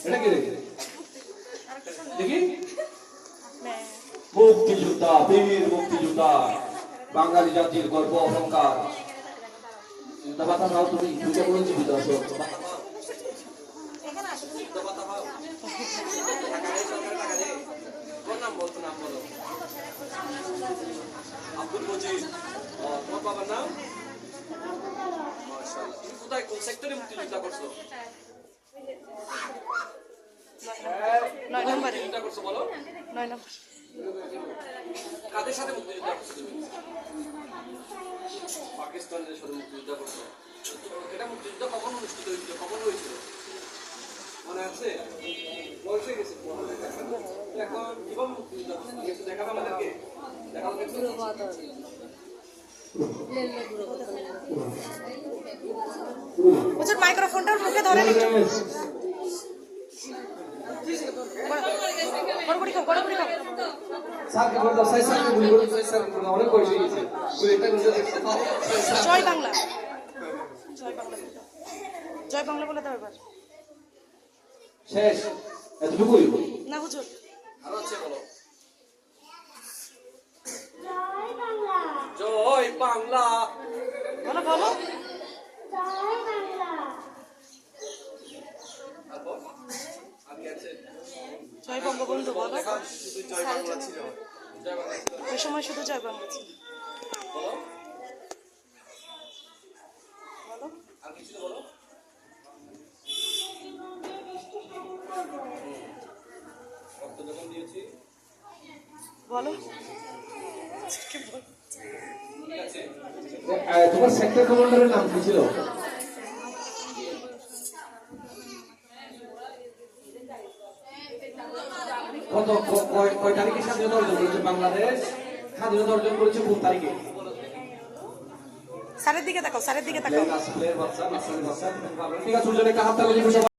এটা কি দেখি মুক্তিযোদ্ধা, বীর মুক্তিযোদ্ধা, বাঙালি জাতির গর্ব অহংকার। কথা নাও তুমি দুইটা বলেছি ভিতরে আসো। আব্দুল মজিদ, তোমার বাবার নাম? মাশাআল্লাহ। তুমি কোথায় কোন সেক্টরে মুক্তিযোদ্ধা করছো? 9 নম্বরে। মুক্তিযোদ্ধা করছো বলো? 9 নম্বর। কাদের সাথে মুক্তিযোদ্ধা করছো তুমি? পাকিস্তানের সাথে মুক্তিযোদ্ধা করছো। এটা মুক্তিযুদ্ধ কখন অনুষ্ঠিত হয়েছিল, কখন হয়েছিল মনে আছে? বয়স হয়ে গেছে এখন কিভাবে মুক্তিযোদ্ধা করছো একটু দেখাবে আমাদেরকে? দেখাও দেখো। হুজুর মাইক্রোফোনটা মুখে ধরেন একটু। গড়গড়ি খাও, গড়গড়ি খাও। স্যারকে বলে দাও, স্যারকে বলে দাও, স্যারকে বলে দাও, অনেক বয়স হয়ে গেছে। এটা করে জয় বাংলা, জয় বাংলা বলে দাও, জয় বাংলা বলে দাও এবার। শেষ এতটুকুই না হুজুর, আরো আছে বলো। জয় বাংলা, জয় বাংলা, বলো বলো। জয় বাংলা, তারপর আগে আছে জয় বঙ্গবন্ধু বলো। জয় বাংলা ছিল, জয় বাংলা ছিল ওই সময় শুধু জয় বাংলা ছিল। বলো, বলো আর কিছু বলো। রক্ত যখন দিয়েছি বলো। ঠিক আছে। তোমার সেক্টর কমান্ডারের নাম কি ছিল? কত কয় তারিখে স্বাধীনতা অর্জন করেছে বাংলাদেশ? স্বাধীনতা অর্জন করেছে কোন তারিখে? স্যারের দিকে তাকাও, স্যারের দিকে তাকাও। ঠিক আছে, সুজনে একটা হাত তালি দিবো।